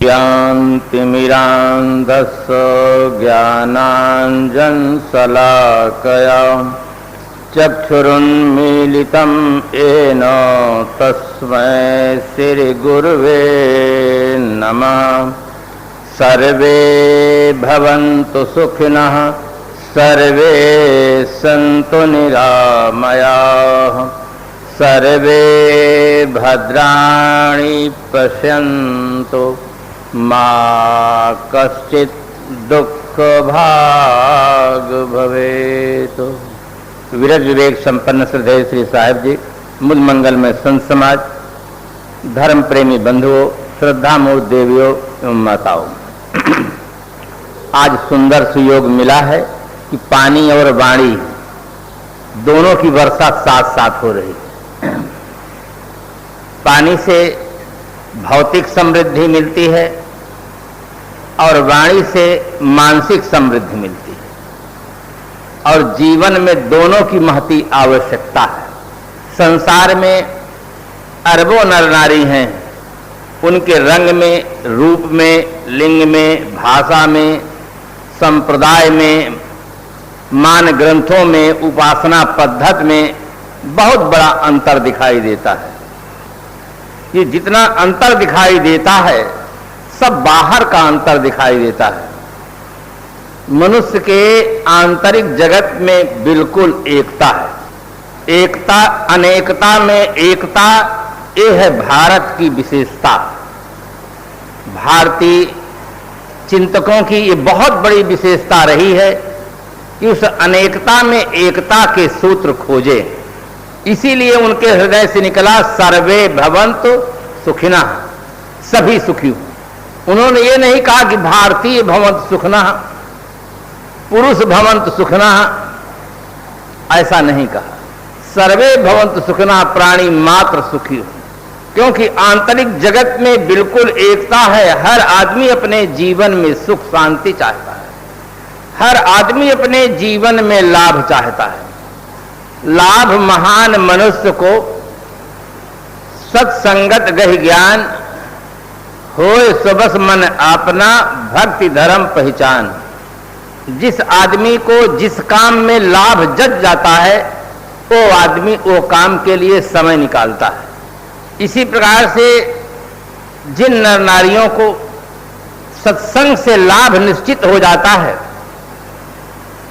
ज्ञानतिमिरान्धस्य ज्ञानाञ्जनशलाकया चक्षुरुन्मीलितं येन तस्मै श्रीगुरुवे नमः। सर्वे भवन्तु सुखिनः, सर्वे सन्तु निरामयाः, सर्वे भद्राणि पश्यन्तु मा कश्चित् दुःखभाग् भवेत्। विरज विवेक संपन्न श्रद्धेय श्री साहिब जी, मुद मंगल में संत समाज, धर्म प्रेमी बंधुओं, श्रद्धा मूर्त देवियों एवं माताओं, आज सुंदर सुयोग मिला है कि पानी और वाणी दोनों की वर्षा साथ साथ हो रही है। पानी से भौतिक समृद्धि मिलती है और वाणी से मानसिक समृद्धि मिलती है, और जीवन में दोनों की महती आवश्यकता है। संसार में अरबों नर नारी हैं, उनके रंग में, रूप में, लिंग में, भाषा में, संप्रदाय में, मान ग्रंथों में, उपासना पद्धति में बहुत बड़ा अंतर दिखाई देता है। ये जितना अंतर दिखाई देता है सब बाहर का अंतर दिखाई देता है। मनुष्य के आंतरिक जगत में बिल्कुल एकता है। एकता अनेकता में एकता, ये है भारत की विशेषता। भारतीय चिंतकों की ये बहुत बड़ी विशेषता रही है कि उस अनेकता में एकता के सूत्र खोजे। इसीलिए उनके हृदय से निकला सर्वे भवन्तु सुखिनः, सभी सुखी हो। उन्होंने ये नहीं कहा कि भारतीय भवन्तु सुखिनः, पुरुष भवन्तु सुखिनः, ऐसा नहीं कहा। सर्वे भवन्तु सुखिनः, प्राणी मात्र सुखी हो। क्योंकि आंतरिक जगत में बिल्कुल एकता है। हर आदमी अपने जीवन में सुख शांति चाहता है, हर आदमी अपने जीवन में लाभ चाहता है। लाभ महान मनुष्य को सत्संगत गहि ज्ञान, होए सबस मन अपना, भक्ति धर्म पहचान। जिस आदमी को जिस काम में लाभ जच जाता है वो आदमी वो काम के लिए समय निकालता है। इसी प्रकार से जिन नर नारियों को सत्संग से लाभ निश्चित हो जाता है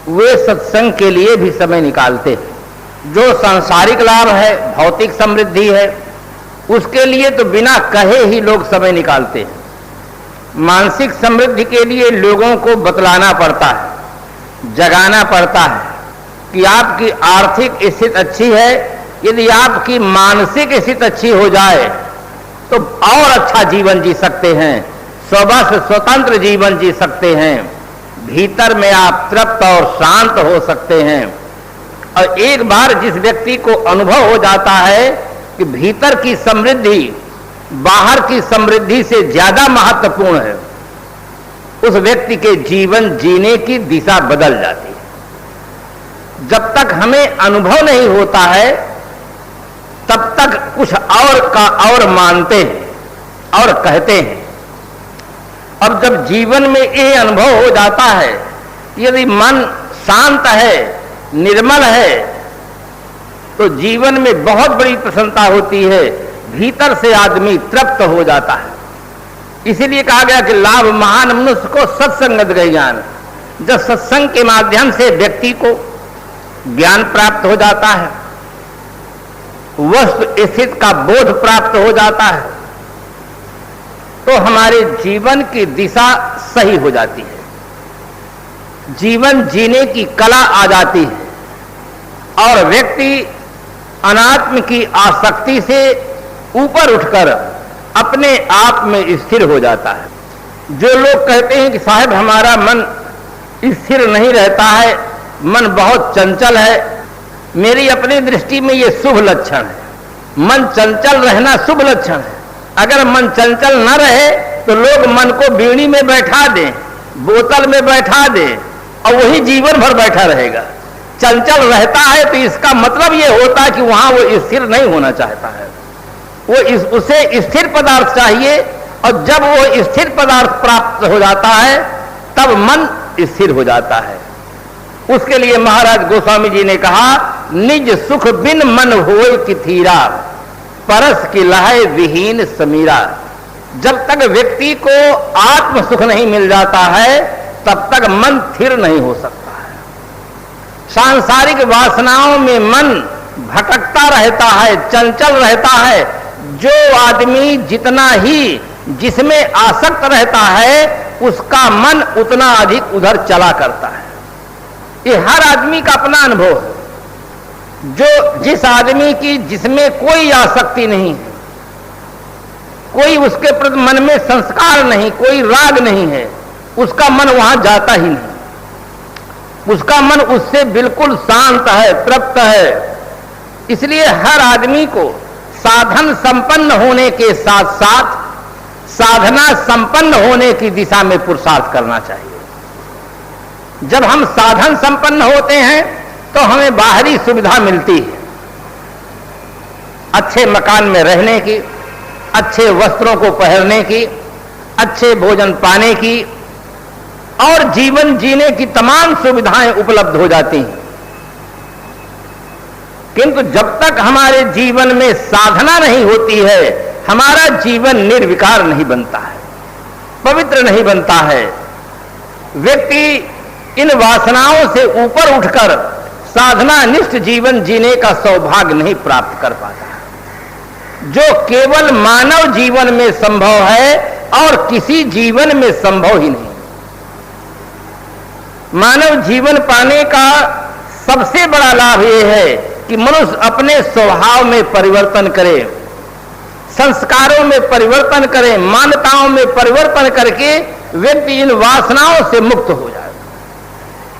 वे सत्संग के लिए भी समय निकालते हैं। जो सांसारिक लाभ है, भौतिक समृद्धि है, उसके लिए तो बिना कहे ही लोग समय निकालते हैं। मानसिक समृद्धि के लिए लोगों को बतलाना पड़ता है, जगाना पड़ता है कि आपकी आर्थिक स्थिति अच्छी है, यदि आपकी मानसिक स्थिति अच्छी हो जाए तो और अच्छा जीवन जी सकते हैं, स्वतः स्वतंत्र जीवन जी सकते हैं। भीतर में आप तृप्त और शांत हो सकते हैं। और एक बार जिस व्यक्ति को अनुभव हो जाता है कि भीतर की समृद्धि बाहर की समृद्धि से ज्यादा महत्वपूर्ण है, उस व्यक्ति के जीवन जीने की दिशा बदल जाती है। जब तक हमें अनुभव नहीं होता है तब तक कुछ और का और मानते हैं और कहते हैं। अब जब जीवन में ये अनुभव हो जाता है, यदि मन शांत है, निर्मल है, तो जीवन में बहुत बड़ी प्रसन्नता होती है। भीतर से आदमी तृप्त हो जाता है। इसीलिए कहा गया कि लाभ महान मनुष्य को सत्संगत गहि ज्ञान। जब सत्संग के माध्यम से व्यक्ति को ज्ञान प्राप्त हो जाता है, वस्तु स्थिति का बोध प्राप्त हो जाता है, तो हमारे जीवन की दिशा सही हो जाती है। जीवन जीने की कला आ जाती है और व्यक्ति अनात्म की आसक्ति से ऊपर उठकर अपने आप में स्थिर हो जाता है। जो लोग कहते हैं कि साहब हमारा मन स्थिर नहीं रहता है, मन बहुत चंचल है, मेरी अपनी दृष्टि में ये शुभ लक्षण है। मन चंचल रहना शुभ लक्षण है। अगर मन चंचल न रहे तो लोग मन को बीड़ी में बैठा दें, बोतल में बैठा दें और वही जीवन भर बैठा रहेगा। चंचल रहता है तो इसका मतलब ये होता है कि वहां वो स्थिर नहीं होना चाहता है। वो उसे स्थिर पदार्थ चाहिए और जब वो स्थिर पदार्थ प्राप्त हो जाता है तब मन स्थिर हो जाता है। उसके लिए महाराज गोस्वामी जी ने कहा, निज सुख बिन मन होए किथीरा, परस की लहै विहीन समीरा। जब तक व्यक्ति को आत्म सुख नहीं मिल जाता है तब तक मन स्थिर नहीं हो सकता है। सांसारिक वासनाओं में मन भटकता रहता है, चंचल रहता है। जो आदमी जितना ही जिसमें आसक्त रहता है उसका मन उतना अधिक उधर चला करता है। ये हर आदमी का अपना अनुभव है। जो जिस आदमी की जिसमें कोई आसक्ति नहीं है, कोई उसके प्रति मन में संस्कार नहीं, कोई राग नहीं है, उसका मन वहां जाता ही नहीं। उसका मन उससे बिल्कुल शांत है, तृप्त है। इसलिए हर आदमी को साधन संपन्न होने के साथ साथ साधना संपन्न होने की दिशा में पुरुषार्थ करना चाहिए। जब हम साधन संपन्न होते हैं तो हमें बाहरी सुविधा मिलती है, अच्छे मकान में रहने की, अच्छे वस्त्रों को पहनने की, अच्छे भोजन पाने की और जीवन जीने की तमाम सुविधाएं उपलब्ध हो जाती हैं। किंतु जब तक हमारे जीवन में साधना नहीं होती है हमारा जीवन निर्विकार नहीं बनता है, पवित्र नहीं बनता है। व्यक्ति इन वासनाओं से ऊपर उठकर साधना निष्ठ जीवन जीने का सौभाग्य नहीं प्राप्त कर पाता है, जो केवल मानव जीवन में संभव है और किसी जीवन में संभव ही नहीं। मानव जीवन पाने का सबसे बड़ा लाभ यह है कि मनुष्य अपने स्वभाव में परिवर्तन करे, संस्कारों में परिवर्तन करे, मान्यताओं में परिवर्तन करके व्यक्ति इन वासनाओं से मुक्त हो जाए।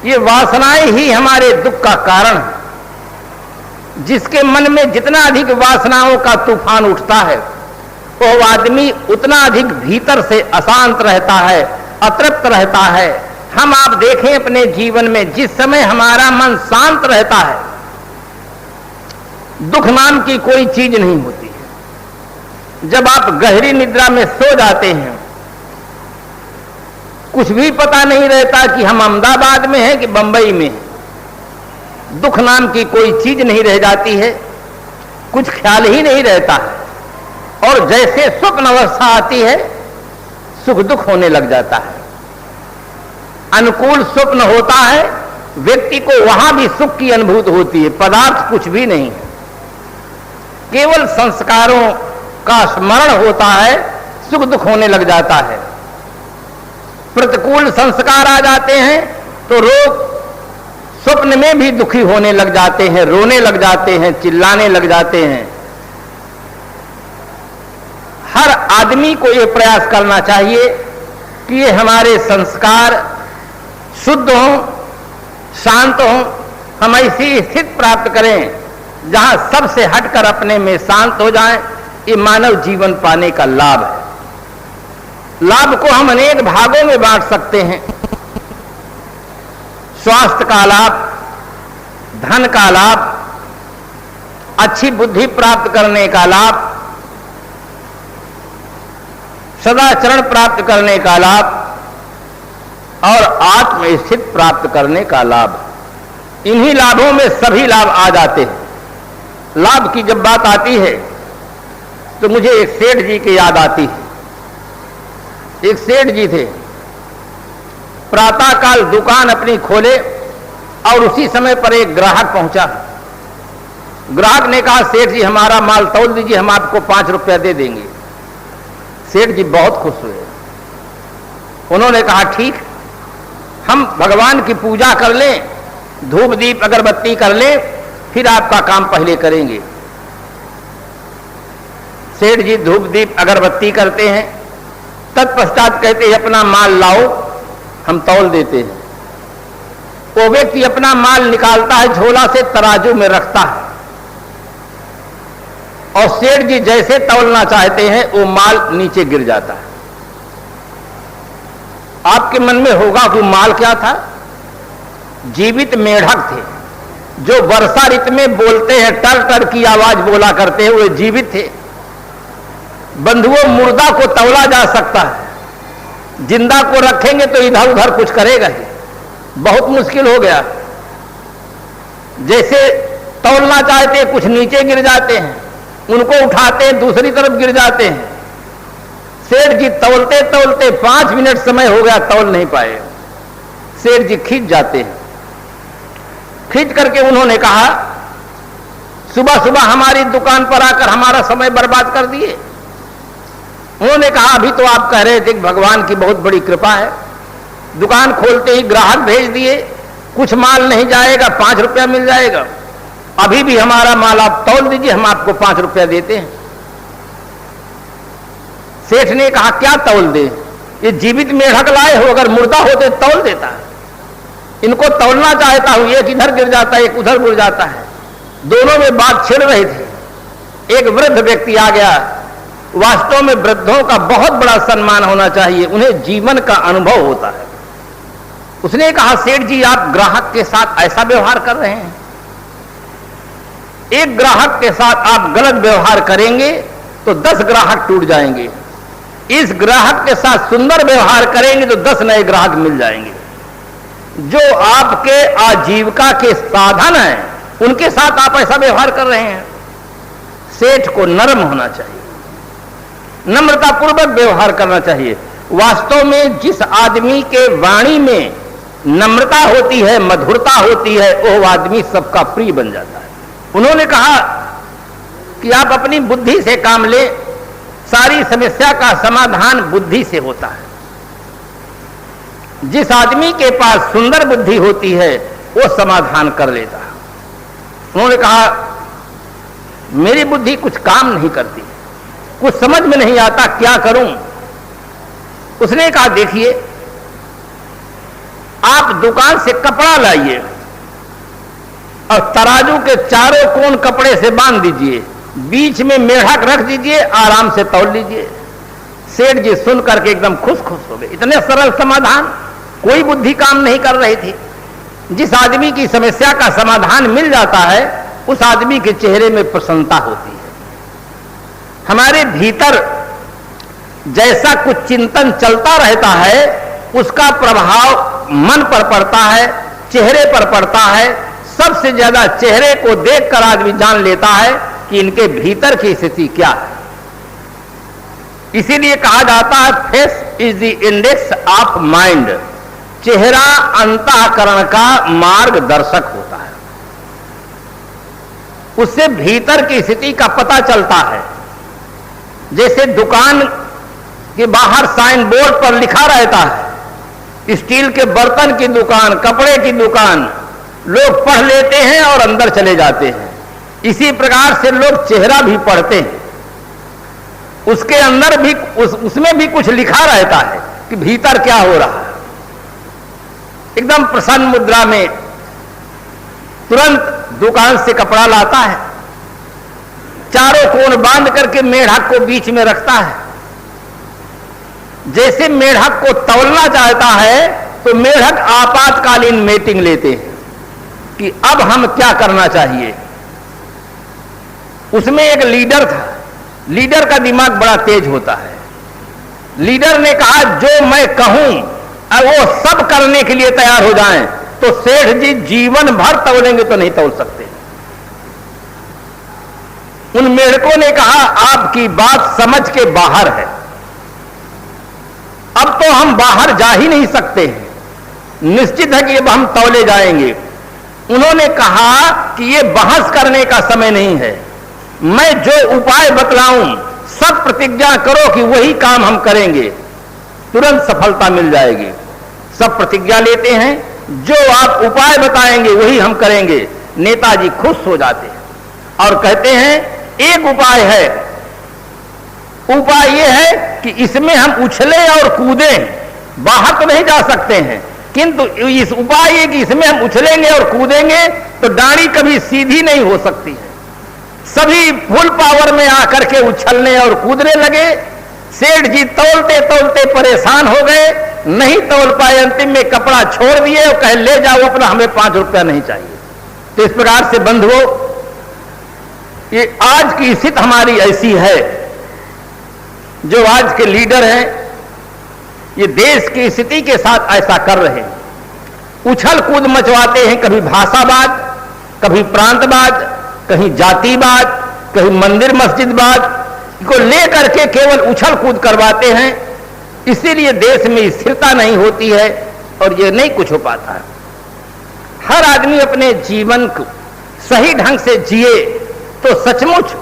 ये वासनाएं ही हमारे दुख का कारण है। जिसके मन में जितना अधिक वासनाओं का तूफान उठता है वो आदमी उतना अधिक भीतर से अशांत रहता है, अतृप्त रहता है। हम आप देखें अपने जीवन में, जिस समय हमारा मन शांत रहता है दुख नाम की कोई चीज नहीं होती है। जब आप गहरी निद्रा में सो जाते हैं कुछ भी पता नहीं रहता कि हम अहमदाबाद में हैं कि बंबई में हैं। दुख नाम की कोई चीज नहीं रह जाती है, कुछ ख्याल ही नहीं रहता है। और जैसे स्वप्न अवस्था आती है सुख दुख होने लग जाता है। अनुकूल स्वप्न होता है व्यक्ति को वहां भी सुख की अनुभूति होती है, पदार्थ कुछ भी नहीं है, केवल संस्कारों का स्मरण होता है, सुख दुख होने लग जाता है। प्रतिकूल संस्कार आ जाते हैं तो लोग स्वप्न में भी दुखी होने लग जाते हैं, रोने लग जाते हैं, चिल्लाने लग जाते हैं। हर आदमी को यह प्रयास करना चाहिए कि ये हमारे संस्कार शुद्ध हों, शांत हों, हम ऐसी स्थिति प्राप्त करें जहां सबसे हटकर अपने में शांत हो जाएं। ये मानव जीवन पाने का लाभ है। लाभ को हम अनेक भागों में बांट सकते हैं। स्वास्थ्य का लाभ, धन का लाभ, अच्छी बुद्धि प्राप्त करने का लाभ, सदाचरण प्राप्त करने का लाभ और आत्मस्थिति प्राप्त करने का लाभ। इन्हीं लाभों में सभी लाभ आ जाते हैं। लाभ की जब बात आती है तो मुझे एक सेठ जी की याद आती है। एक सेठ जी थे, प्रातःकाल दुकान अपनी खोले और उसी समय पर एक ग्राहक पहुंचा। ग्राहक ने कहा, सेठ जी हमारा माल तौल दीजिए, हम आपको 5 रुपया दे देंगे। सेठ जी बहुत खुश हुए। उन्होंने कहा, ठीक, हम भगवान की पूजा कर लें, धूप दीप अगरबत्ती कर लें, फिर आपका काम पहले करेंगे। सेठ जी धूप दीप अगरबत्ती करते हैं, तत्पश्चात कहते हैं अपना माल लाओ, हम तौल देते हैं। वो व्यक्ति अपना माल निकालता है, झोला से तराजू में रखता है और सेठ जी जैसे तौलना चाहते हैं वो माल नीचे गिर जाता है। आपके मन में होगा कि माल क्या था? जीवित मेढक थे जो वर्षा ऋतु में बोलते हैं, टर टर की आवाज बोला करते हैं, वे जीवित थे। बंधुओं, मुर्दा को तौला जा सकता है, जिंदा को रखेंगे तो इधर उधर कुछ करेगा ही, बहुत मुश्किल हो गया। जैसे तौलना चाहते हैं, कुछ नीचे गिर जाते हैं, उनको उठाते हैं दूसरी तरफ गिर जाते हैं। सेठ जी तौलते तौलते 5 मिनट समय हो गया, तौल नहीं पाए। सेठ जी खींच जाते हैं। खींच करके उन्होंने कहा, सुबह सुबह हमारी दुकान पर आकर हमारा समय बर्बाद कर दिए। उन्होंने कहा, अभी तो आप कह रहे थे कि भगवान की बहुत बड़ी कृपा है, दुकान खोलते ही ग्राहक भेज दिए, कुछ माल नहीं जाएगा, 5 रुपया मिल जाएगा। अभी भी हमारा माल आप तौल दीजिए, हम आपको 5 रुपया देते हैं। सेठ ने कहा, क्या तौल दे? ये जीवित मेढक लाए हो, अगर मुर्दा होते तौल देता। इनको तौलना चाहता हूं, एक इधर गिर जाता है, एक उधर गिर जाता है। दोनों में बात छिड़ रही थी। एक वृद्ध व्यक्ति आ गया। वास्तव में वृद्धों का बहुत बड़ा सम्मान होना चाहिए, उन्हें जीवन का अनुभव होता है। उसने कहा, सेठ जी आप ग्राहक के साथ ऐसा व्यवहार कर रहे हैं, एक ग्राहक के साथ आप गलत व्यवहार करेंगे तो 10 ग्राहक टूट जाएंगे। इस ग्राहक के साथ सुंदर व्यवहार करेंगे तो 10 नए ग्राहक मिल जाएंगे। जो आपके आजीविका के साधन हैं, उनके साथ आप ऐसा व्यवहार कर रहे हैं। सेठ को नरम होना चाहिए, नम्रतापूर्वक व्यवहार करना चाहिए। वास्तव में जिस आदमी के वाणी में नम्रता होती है, मधुरता होती है, वो आदमी सबका प्रिय बन जाता है। उन्होंने कहा कि आप अपनी बुद्धि से काम ले, सारी समस्या का समाधान बुद्धि से होता है। जिस आदमी के पास सुंदर बुद्धि होती है वो समाधान कर लेता है। उन्होंने कहा, मेरी बुद्धि कुछ काम नहीं करती, कुछ समझ में नहीं आता, क्या करूं? उसने कहा, देखिए आप दुकान से कपड़ा लाइए और तराजू के चारों कोण कपड़े से बांध दीजिए, बीच में मेढक रख दीजिए, आराम से तौल लीजिए। सेठ जी सुन करके एकदम खुश हो गए। इतने सरल समाधान, कोई बुद्धि काम नहीं कर रही थी। जिस आदमी की समस्या का समाधान मिल जाता है, उस आदमी के चेहरे में प्रसन्नता होती है। हमारे भीतर जैसा कुछ चिंतन चलता रहता है, उसका प्रभाव मन पर पड़ता है, चेहरे पर पड़ता है। सबसे ज्यादा चेहरे को देखकर आदमी जान लेता है कि इनके भीतर की स्थिति क्या है। इसीलिए कहा जाता है, face is the index of mind. चेहरा अंतःकरण का मार्गदर्शक होता है, उससे भीतर की स्थिति का पता चलता है। जैसे दुकान के बाहर साइन बोर्ड पर लिखा रहता है, स्टील के बर्तन की दुकान, कपड़े की दुकान, लोग पढ़ लेते हैं और अंदर चले जाते हैं। इसी प्रकार से लोग चेहरा भी पढ़ते हैं, उसके अंदर भी उसमें भी कुछ लिखा रहता है कि भीतर क्या हो रहा है। एकदम प्रसन्न मुद्रा में तुरंत दुकान से कपड़ा लाता है, चारों कोण बांध करके मेढक को बीच में रखता है। जैसे मेढक को तौलना चाहता है तो मेढक आपातकालीन मीटिंग लेते हैं कि अब हम क्या करना चाहिए। उसमें एक लीडर था, लीडर का दिमाग बड़ा तेज होता है। लीडर ने कहा, जो मैं कहूं और वो सब करने के लिए तैयार हो जाएं, तो सेठ जी जीवन भर तौलेंगे तो नहीं तौल सकते। उन मेढकों ने कहा, आपकी बात समझ के बाहर है, अब तो हम बाहर जा ही नहीं सकते हैं, निश्चित है कि अब हम तौले जाएंगे। उन्होंने कहा कि ये बहस करने का समय नहीं है, मैं जो उपाय बतलाऊं सब प्रतिज्ञा करो कि वही काम हम करेंगे, तुरंत सफलता मिल जाएगी। सब प्रतिज्ञा लेते हैं, जो आप उपाय बताएंगे वही हम करेंगे। नेताजी खुश हो जाते हैं और कहते हैं, एक उपाय है, उपाय यह है कि इसमें हम उछले और कूदें, बाहर तो नहीं जा सकते हैं, किंतु इस उपाय है कि इसमें हम उछलेंगे और कूदेंगे तो डांडी कभी सीधी नहीं हो सकती है। सभी फुल पावर में आकर के उछलने और कूदने लगे। सेठ जी तौलते तौलते परेशान हो गए, नहीं तौल पाए, अंतिम में कपड़ा छोड़ दिए और कहे, ले जाओ अपना, हमें 5 रुपया नहीं चाहिए। तो इस प्रकार से बंधुओं, ये आज की स्थिति हमारी ऐसी है जो आज के लीडर हैं, ये देश की स्थिति के साथ ऐसा कर रहे हैं। उछल कूद मचवाते हैं, कभी भाषावाद, कभी प्रांतवाद, कहीं जातिवाद, कहीं मंदिर मस्जिदवाद को लेकर के केवल उछल कूद करवाते हैं। इसीलिए देश में स्थिरता नहीं होती है और ये नहीं कुछ हो पाता है। हर आदमी अपने जीवन को सही ढंग से जिए तो सचमुच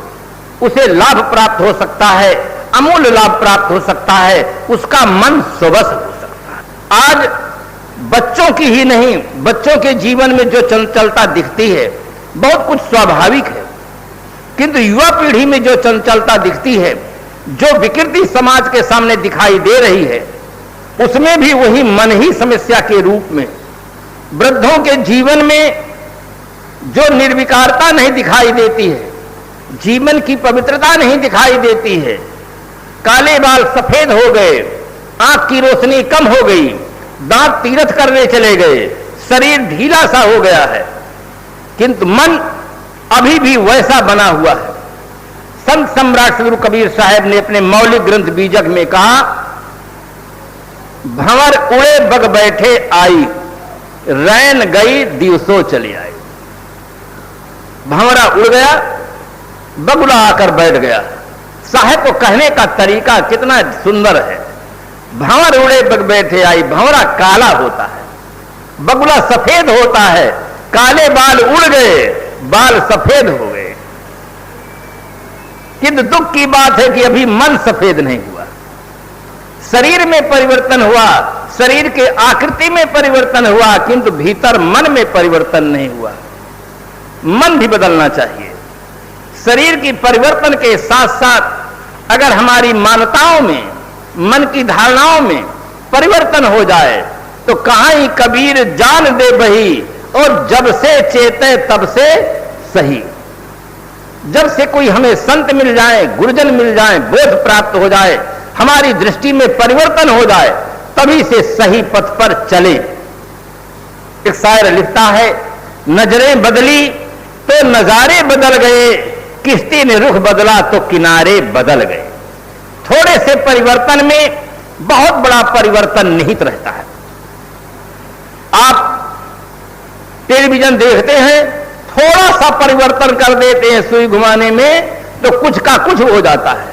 उसे लाभ प्राप्त हो सकता है, अमूल्य लाभ प्राप्त हो सकता है, उसका मन स्वस्थ हो सकता है। आज बच्चों की ही नहीं, बच्चों के जीवन में जो चंचलता दिखती है बहुत कुछ स्वाभाविक है, किंतु युवा पीढ़ी में जो चंचलता दिखती है, जो विकृति समाज के सामने दिखाई दे रही है, उसमें भी वही मन ही समस्या के रूप में, वृद्धों के जीवन में जो निर्विकारता नहीं दिखाई देती है, जीवन की पवित्रता नहीं दिखाई देती है, काले बाल सफेद हो गए, आंख की रोशनी कम हो गई, दांत तीरथ करने चले गए, शरीर ढीला सा हो गया है, किंतु मन अभी भी वैसा बना हुआ है। संत सम्राट गुरु कबीर साहब ने अपने मौलिक ग्रंथ बीजक में कहा, भंवर उड़े बग बैठे आई, रैन गई दिवसों चली आई। भंवरा उड़ गया, बगुला आकर बैठ गया। साहब को कहने का तरीका कितना सुंदर है। भंवर उड़े बग बैठे आई, भंवरा काला होता है, बगुला सफेद होता है, काले बाल उड़ गए, बाल सफेद हो गए। किंतु दुख की बात है कि अभी मन सफेद नहीं हुआ। शरीर में परिवर्तन हुआ, शरीर के आकृति में परिवर्तन हुआ, किंतु भीतर मन में परिवर्तन नहीं हुआ। मन भी बदलना चाहिए। शरीर की परिवर्तन के साथ साथ अगर हमारी मान्यताओं में, मन की धारणाओं में परिवर्तन हो जाए तो कहां ही कबीर जान दे बही, और जब से चेते तब से सही। जब से कोई हमें संत मिल जाए, गुरुजन मिल जाए, बोध प्राप्त हो जाए, हमारी दृष्टि में परिवर्तन हो जाए, तभी से सही पथ पर चले। एक शायर लिखता है, नजरें बदली तो नजारे बदल गए, किश्ती ने रुख बदला तो किनारे बदल गए। थोड़े से परिवर्तन में बहुत बड़ा परिवर्तन निहित रहता है। आप टेलीविजन देखते हैं, थोड़ा सा परिवर्तन कर देते हैं सुई घुमाने में तो कुछ का कुछ हो जाता है।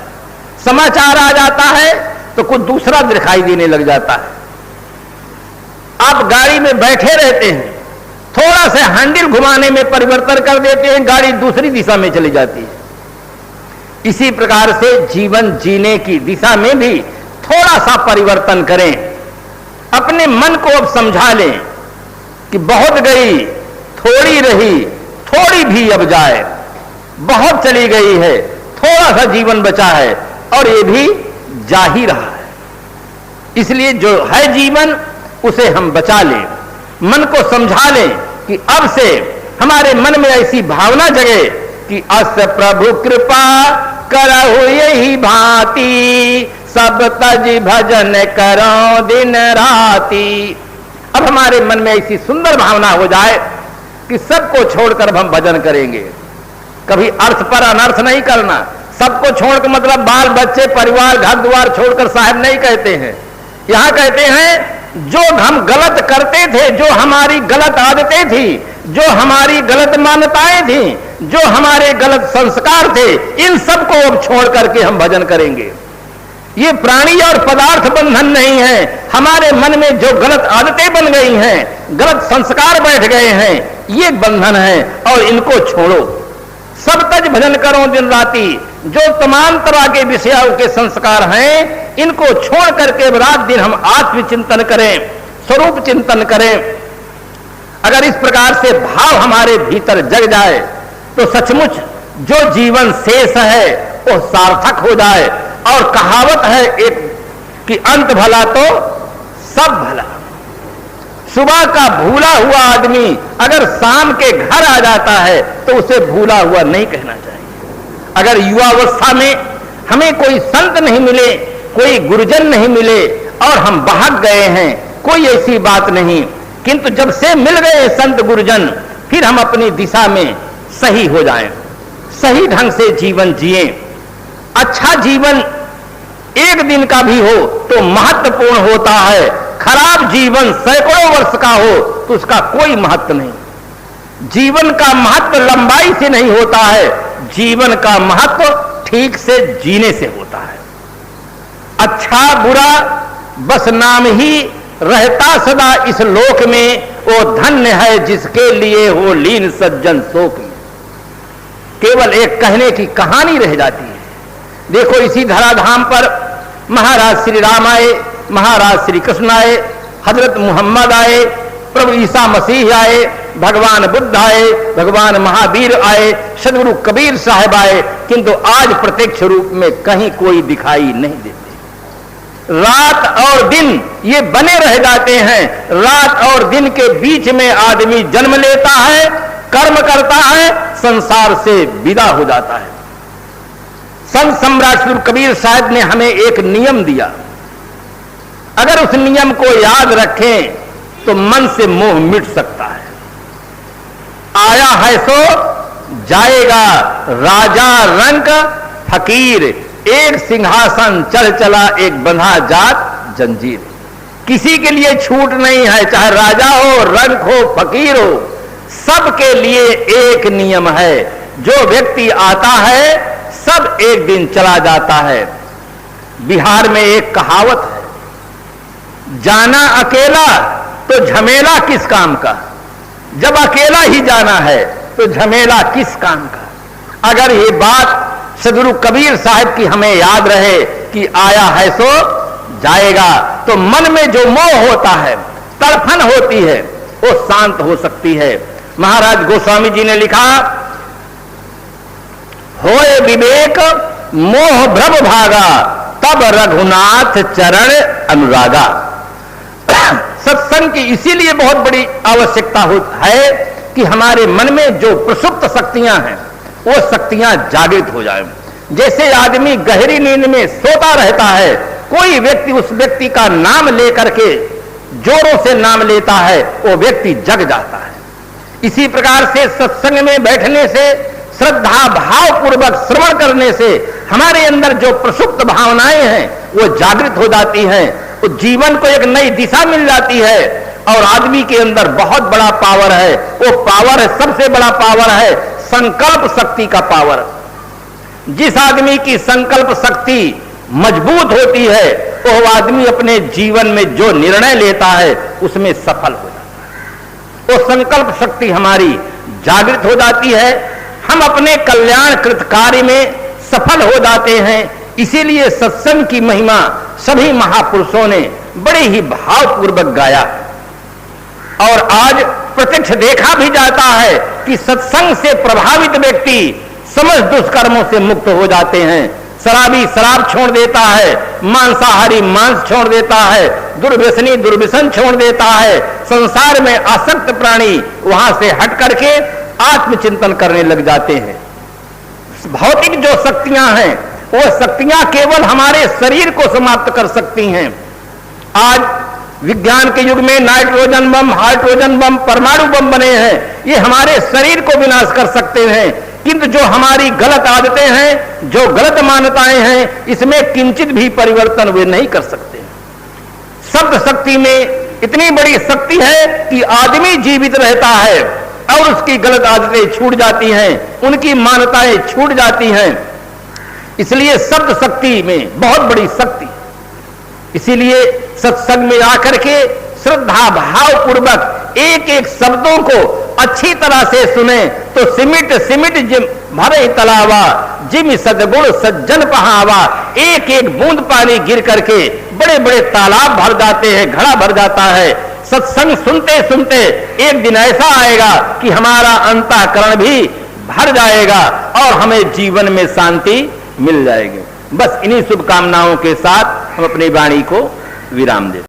समाचार आ जाता है तो कुछ दूसरा दिखाई देने लग जाता है। आप गाड़ी में बैठे रहते हैं, थोड़ा सा हैंडल घुमाने में परिवर्तन कर देते हैं, गाड़ी दूसरी दिशा में चली जाती है। इसी प्रकार से जीवन जीने की दिशा में भी थोड़ा सा परिवर्तन करें। अपने मन को अब समझा लें कि बहुत गई, थोड़ी रही, थोड़ी भी अब जाए, बहुत चली गई है, थोड़ा सा जीवन बचा है और ये भी जा ही रहा है। इसलिए जो है जीवन उसे हम बचा लें, मन को समझा लें कि अब से हमारे मन में ऐसी भावना जगे कि अस प्रभु कृपा करहु यही भांति, सब तज भजन करो दिन राती। अब हमारे मन में ऐसी सुंदर भावना हो जाए कि सबको छोड़कर हम भजन करेंगे। कभी अर्थ पर अनर्थ नहीं करना। सबको छोड़कर मतलब बाल बच्चे परिवार घर द्वार छोड़कर साहब नहीं कहते हैं। यहां कहते हैं जो हम गलत करते थे, जो हमारी गलत आदतें थी, जो हमारी गलत मान्यताएं थी, जो हमारे गलत संस्कार थे, इन सबको अब छोड़ करके हम भजन करेंगे। ये प्राणी और पदार्थ बंधन नहीं है। हमारे मन में जो गलत आदतें बन गई हैं, गलत संस्कार बैठ गए हैं, ये बंधन है और इनको छोड़ो। सब तज भजन करो दिन राती। जो तमाम तरह के विषयों के संस्कार हैं, इनको छोड़ करके रात दिन हम आत्मचिंतन करें, स्वरूप चिंतन करें। अगर इस प्रकार से भाव हमारे भीतर जग जाए तो सचमुच जो जीवन शेष है वो सार्थक हो जाए। और कहावत है एक कि अंत भला तो सब भला। सुबह का भूला हुआ आदमी अगर शाम के घर आ जाता है तो उसे भूला हुआ नहीं कहना चाहिए। अगर युवावस्था में हमें कोई संत नहीं मिले, कोई गुरुजन नहीं मिले और हम भाग गए हैं, कोई ऐसी बात नहीं, किंतु जब से मिल गए संत गुरुजन फिर हम अपनी दिशा में सही हो जाएं, सही ढंग से जीवन जिएं। अच्छा जीवन एक दिन का भी हो तो महत्वपूर्ण होता है। खराब जीवन सैकड़ों वर्ष का हो तो उसका कोई महत्व नहीं। जीवन का महत्व लंबाई से नहीं होता है, जीवन का महत्व ठीक से जीने से होता है। अच्छा बुरा बस नाम ही रहता सदा इस लोक में, वो धन्य है जिसके लिए हो लीन सज्जन शोक में। केवल एक कहने की कहानी रह जाती है। देखो इसी धराधाम पर महाराज श्री राम आए, महाराज श्री कृष्ण आए, हजरत मोहम्मद आए, प्रभु ईसा मसीह आए, भगवान बुद्ध आए, भगवान महावीर आए, सदगुरु कबीर साहब आए, किंतु आज प्रत्यक्ष रूप में कहीं कोई दिखाई नहीं देते। रात और दिन ये बने रह जाते हैं। रात और दिन के बीच में आदमी जन्म लेता है, कर्म करता है, संसार से विदा हो जाता है। संत सम्राट श्री कबीर साहब ने हमें एक नियम दिया, अगर उस नियम को याद रखें तो मन से मोह मिट सकता है। आया है सो जाएगा, राजा रंक फकीर, एक सिंहासन चढ़ चला एक बंधा जात जंजीर। किसी के लिए छूट नहीं है, चाहे राजा हो, रंक हो, फकीर हो, सबके लिए एक नियम है। जो व्यक्ति आता है सब एक दिन चला जाता है। बिहार में एक कहावत है, जाना अकेला तो झमेला किस काम का। जब अकेला ही जाना है तो झमेला किस काम का। अगर ये बात सदगुरु कबीर साहब की हमें याद रहे कि आया है सो जाएगा, तो मन में जो मोह होता है, तड़फन होती है, वो शांत हो सकती है। महाराज गोस्वामी जी ने लिखा, होए विवेक मोह भ्रम भागा, तब रघुनाथ चरण अनुरागा। सत्संग की इसीलिए बहुत बड़ी आवश्यकता है कि हमारे मन में जो प्रसुप्त शक्तियां हैं वो शक्तियां जागृत हो जाएं। जैसे आदमी गहरी नींद में सोता रहता है, कोई व्यक्ति उस व्यक्ति का नाम लेकर के जोरों से नाम लेता है, वो व्यक्ति जग जाता है। इसी प्रकार से सत्संग में बैठने से, श्रद्धा भाव पूर्वक श्रवण करने से हमारे अंदर जो प्रसुप्त भावनाएं हैं वो जागृत हो जाती हैं। उस जीवन को एक नई दिशा मिल जाती है और आदमी के अंदर बहुत बड़ा पावर है। वो पावर है, सबसे बड़ा पावर है संकल्प शक्ति का पावर। जिस आदमी की संकल्प शक्ति मजबूत होती है वो आदमी अपने जीवन में जो निर्णय लेता है उसमें सफल हो जाता है। वो संकल्प शक्ति हमारी जागृत हो जाती है, हम अपने कल्याण कृत कार्य में सफल हो जाते हैं। इसीलिए सत्संग की महिमा सभी महापुरुषों ने बड़े ही भावपूर्वक गाया और आज प्रत्यक्ष देखा भी जाता है कि सत्संग से प्रभावित व्यक्ति समस्त दुष्कर्मों से मुक्त हो जाते हैं। शराबी शराब छोड़ देता है, मांसाहारी मांस छोड़ देता है, दुर्व्यसनी दुर्व्यसन छोड़ देता है, संसार में आसक्त प्राणी वहां से हट करके आत्मचिंतन करने लग जाते हैं। भौतिक जो शक्तियां हैं वो शक्तियां केवल हमारे शरीर को समाप्त कर सकती हैं। आज विज्ञान के युग में नाइट्रोजन बम, हाइड्रोजन बम, परमाणु बम बने हैं, ये हमारे शरीर को विनाश कर सकते हैं, किंतु जो हमारी गलत आदतें हैं, जो गलत मान्यताएं हैं, इसमें किंचित भी परिवर्तन वे नहीं कर सकते। शब्द शक्ति में इतनी बड़ी शक्ति है कि आदमी जीवित रहता है और उसकी गलत आदतें छूट जाती हैं, उनकी मान्यताएं छूट जाती हैं। इसलिए शब्द शक्ति में बहुत बड़ी शक्ति। इसीलिए सत्संग में आकर के श्रद्धा भाव पूर्वक एक एक शब्दों को अच्छी तरह से सुने तो सिमिट सिमिट जिम भरे तलावा, जिम सदगुण सज्जन पहावा। एक एक बूंद पानी गिर करके बड़े बड़े तालाब भर जाते हैं, घड़ा भर जाता है। सत्संग सुनते सुनते एक दिन ऐसा आएगा कि हमारा अंतःकरण भी भर जाएगा और हमें जीवन में शांति मिल जाएगी। बस इन्हीं शुभकामनाओं के साथ हम अपनी वाणी को विराम दें।